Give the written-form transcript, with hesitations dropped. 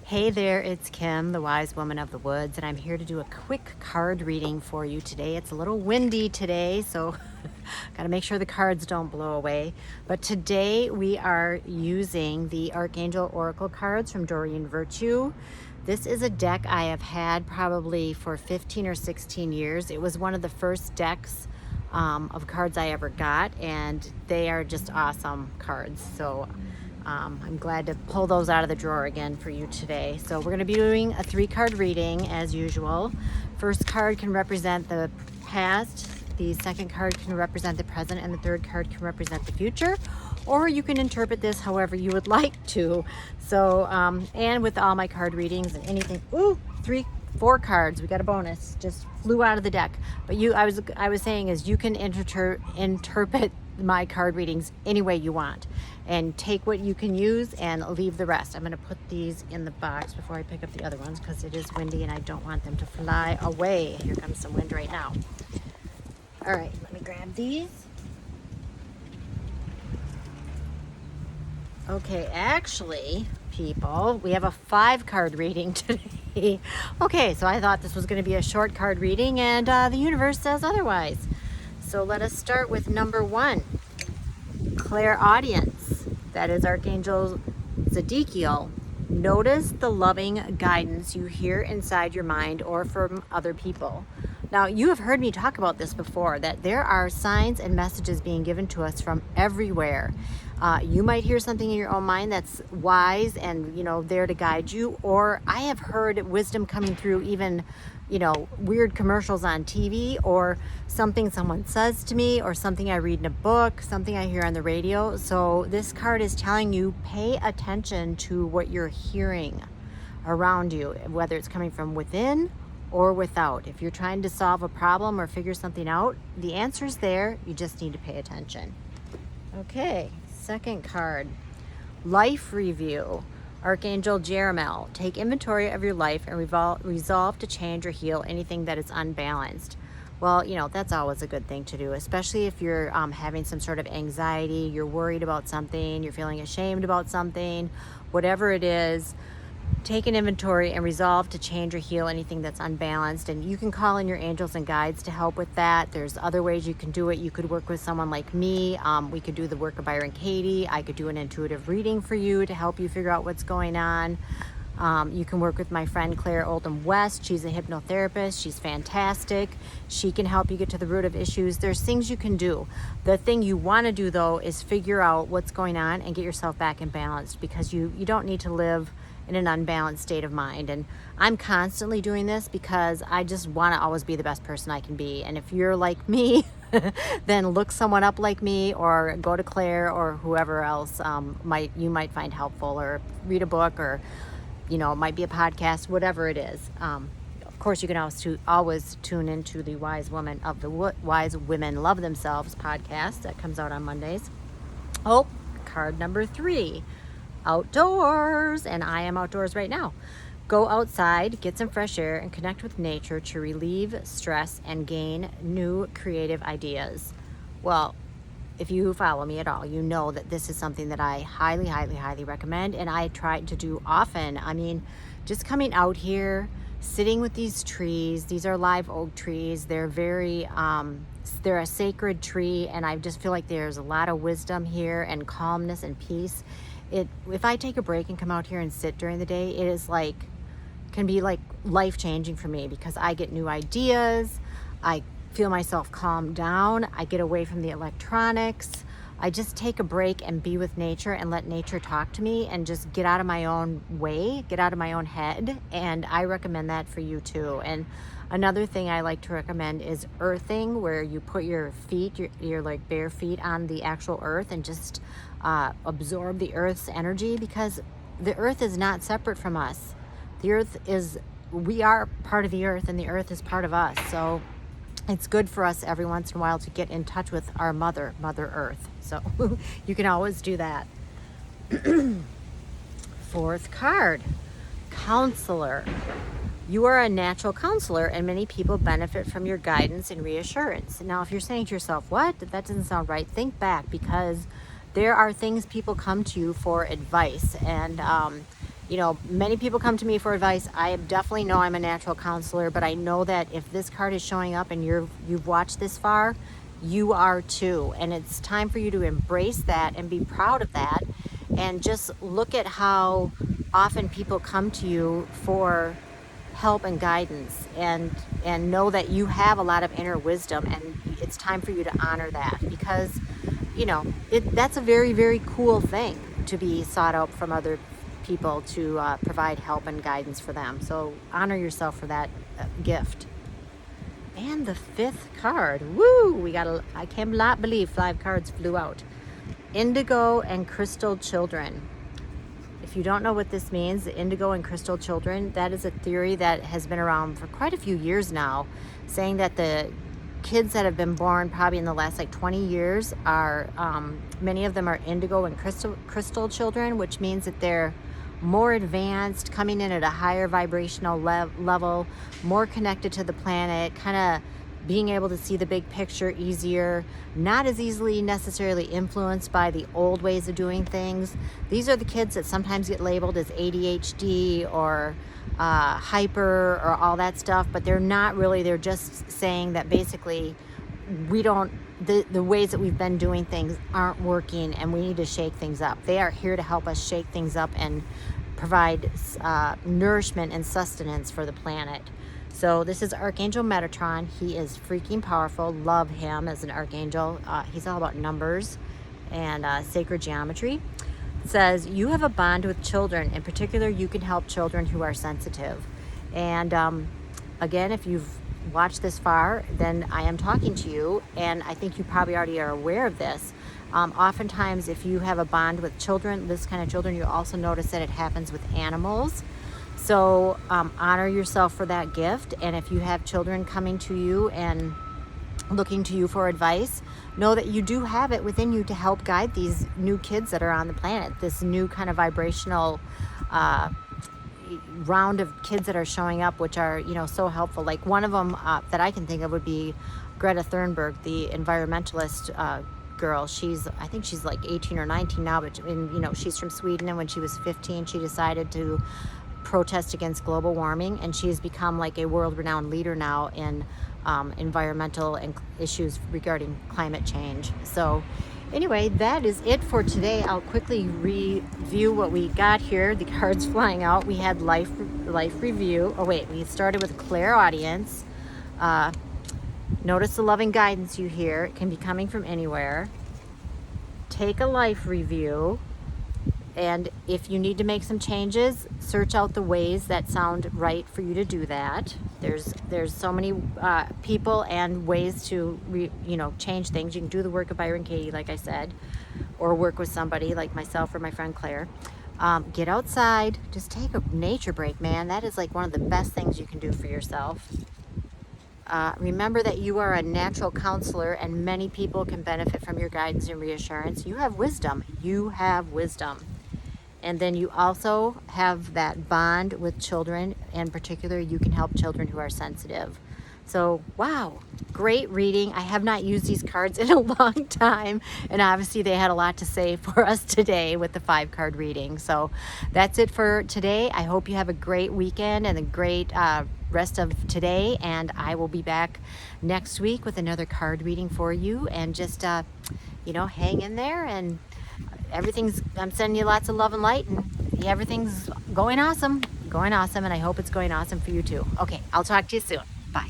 Hey there, it's Kim, the wise woman of the woods, and I'm here to do a quick card reading for you today. It's a little windy today, so got to make sure the cards don't blow away. But today we are using the Archangel Oracle Cards from Doreen Virtue. This is a deck I have had probably for 15 or 16 years. It was one of the first decks of cards I ever got, and they are just awesome cards. So I'm glad to pull those out of the drawer again for you today. So we're going to be doing a 3-card reading as usual. First card can represent the past, the second card can represent the present, and the third card can represent the future. Or you can interpret this however you would like to. So, and with all my card readings and anything, 4 cards, we got a bonus, just flew out of the deck. But I was saying is you can interpret my card readings any way you want and take what you can use and leave the rest. I'm going to put these in the box before I pick up the other ones because it is windy and I don't want them to fly away. Here comes some wind right now. All right, let me grab these. Okay, actually, people, we have a 5-card reading today. Okay, so I thought this was going to be a short card reading, and the universe says otherwise. So let us start with number 1, clairaudience. That is Archangel Zadkiel. Notice the loving guidance you hear inside your mind or from other people. Now, you have heard me talk about this before, that there are signs and messages being given to us from everywhere. You might hear something in your own mind that's wise and, there to guide you. Or I have heard wisdom coming through even, weird commercials on TV, or something someone says to me, or something I read in a book, something I hear on the radio. So this card is telling you, pay attention to what you're hearing around you, whether it's coming from within or without. If you're trying to solve a problem or figure something out, the answer's there. You just need to pay attention. Okay, second card, life review. Archangel Jeremiel, take inventory of your life and resolve to change or heal anything that is unbalanced. Well, that's always a good thing to do, especially if you're having some sort of anxiety, you're worried about something, you're feeling ashamed about something, whatever it is. Take an inventory and resolve to change or heal anything that's unbalanced. And you can call in your angels and guides to help with that. There's other ways you can do it. You could work with someone like me. We could do the work of Byron Katie. I could do an intuitive reading for you to help you figure out what's going on. You can work with my friend Claire Oldham West. She's a hypnotherapist. She's fantastic. She can help you get to the root of issues. There's things you can do. The thing you want to do, though, is figure out what's going on and get yourself back in balance, because you don't need to live in an unbalanced state of mind. And I'm constantly doing this because I just want to always be the best person I can be. And if you're like me, then look someone up like me, or go to Claire or whoever else you might find helpful, or read a book, or it might be a podcast, whatever it is. Of course, you can always tune into the Wise Women Love Themselves podcast that comes out on Mondays. Oh, card number 3. Outdoors, and I am outdoors right now. Go outside, get some fresh air, and connect with nature to relieve stress and gain new creative ideas. Well, if you follow me at all, you know that this is something that I highly, highly, highly recommend, and I try to do often. I mean, just coming out here, sitting with these trees. These are live oak trees. They're they're a sacred tree, and I just feel like there's a lot of wisdom here and calmness and peace. If I take a break and come out here and sit during the day, can be like life-changing for me, because I get new ideas. I feel myself calm down. I get away from the electronics. I just take a break and be with nature and let nature talk to me, and just get out of my own way, get out of my own head. And I recommend that for you too. And another thing I like to recommend is earthing, where you put your feet, your like bare feet on the actual earth, and just absorb the earth's energy, because the earth is not separate from us. We are part of the earth, and the earth is part of us. So it's good for us every once in a while to get in touch with our Mother Earth. So you can always do that. 4th card, counselor. You are a natural counselor, and many people benefit from your guidance and reassurance. Now, if you're saying to yourself, what? That doesn't sound right, think back, because there are things people come to you for advice. And You know, many people come to me for advice. I definitely know I'm a natural counselor, but I know that if this card is showing up and you've watched this far, you are too. And it's time for you to embrace that and be proud of that. And just look at how often people come to you for help and guidance, and know that you have a lot of inner wisdom, and it's time for you to honor that, because you know that's a very, very cool thing to be sought out from other people to provide help and guidance for them. So honor yourself for that gift. And the 5th card, woo, we got I cannot believe 5 cards flew out. Indigo and crystal children. If you don't know what this means, the indigo and crystal children, that is a theory that has been around for quite a few years now, saying that the kids that have been born probably in the last like 20 years are, many of them are indigo and crystal children, which means that they're more advanced, coming in at a higher vibrational level, more connected to the planet, kind of being able to see the big picture easier, not as easily necessarily influenced by the old ways of doing things. These are the kids that sometimes get labeled as ADHD or hyper or all that stuff, but they're not really. They're just saying that basically the ways that we've been doing things aren't working, and we need to shake things up. They are here to help us shake things up and provide nourishment and sustenance for the planet. So this is Archangel Metatron. He is freaking powerful. Love him as an archangel. He's all about numbers and sacred geometry. It says, you have a bond with children. In particular, you can help children who are sensitive. And again, if you've watched this far, then I am talking to you, and I think you probably already are aware of this. Oftentimes, if you have a bond with children, this kind of children, you also notice that it happens with animals. So honor yourself for that gift. And if you have children coming to you and looking to you for advice, know that you do have it within you to help guide these new kids that are on the planet, this new kind of vibrational round of kids that are showing up, which are, you know, so helpful. Like one of them that I can think of would be Greta Thunberg, the environmentalist girl. I think she's like 18 or 19 now, but you know, she's from Sweden, and when she was 15, she decided to protest against global warming, and she's become like a world-renowned leader now in environmental and issues regarding climate change. So anyway, that is it for today. I'll quickly review what we got here. The cards flying out. We had life review. Oh wait, we started with clairaudience. Notice the loving guidance you hear. It can be coming from anywhere. Take a life review. And if you need to make some changes, search out the ways that sound right for you to do that. There's so many people and ways to change things. You can do the work of Byron Katie, like I said, or work with somebody like myself or my friend Claire. Get outside. Just take a nature break, man. That is like one of the best things you can do for yourself. Remember that you are a natural counselor, and many people can benefit from your guidance and reassurance. You have wisdom. You have wisdom. And then you also have that bond with children. In particular, you can help children who are sensitive. So, wow, great reading. I have not used these cards in a long time, and obviously they had a lot to say for us today with the 5-card reading. So that's it for today. I hope you have a great weekend and a great rest of today, and I will be back next week with another card reading for you. And just, hang in there, and I'm sending you lots of love and light, and everything's going awesome, and I hope it's going awesome for you too. Okay, I'll talk to you soon. Bye.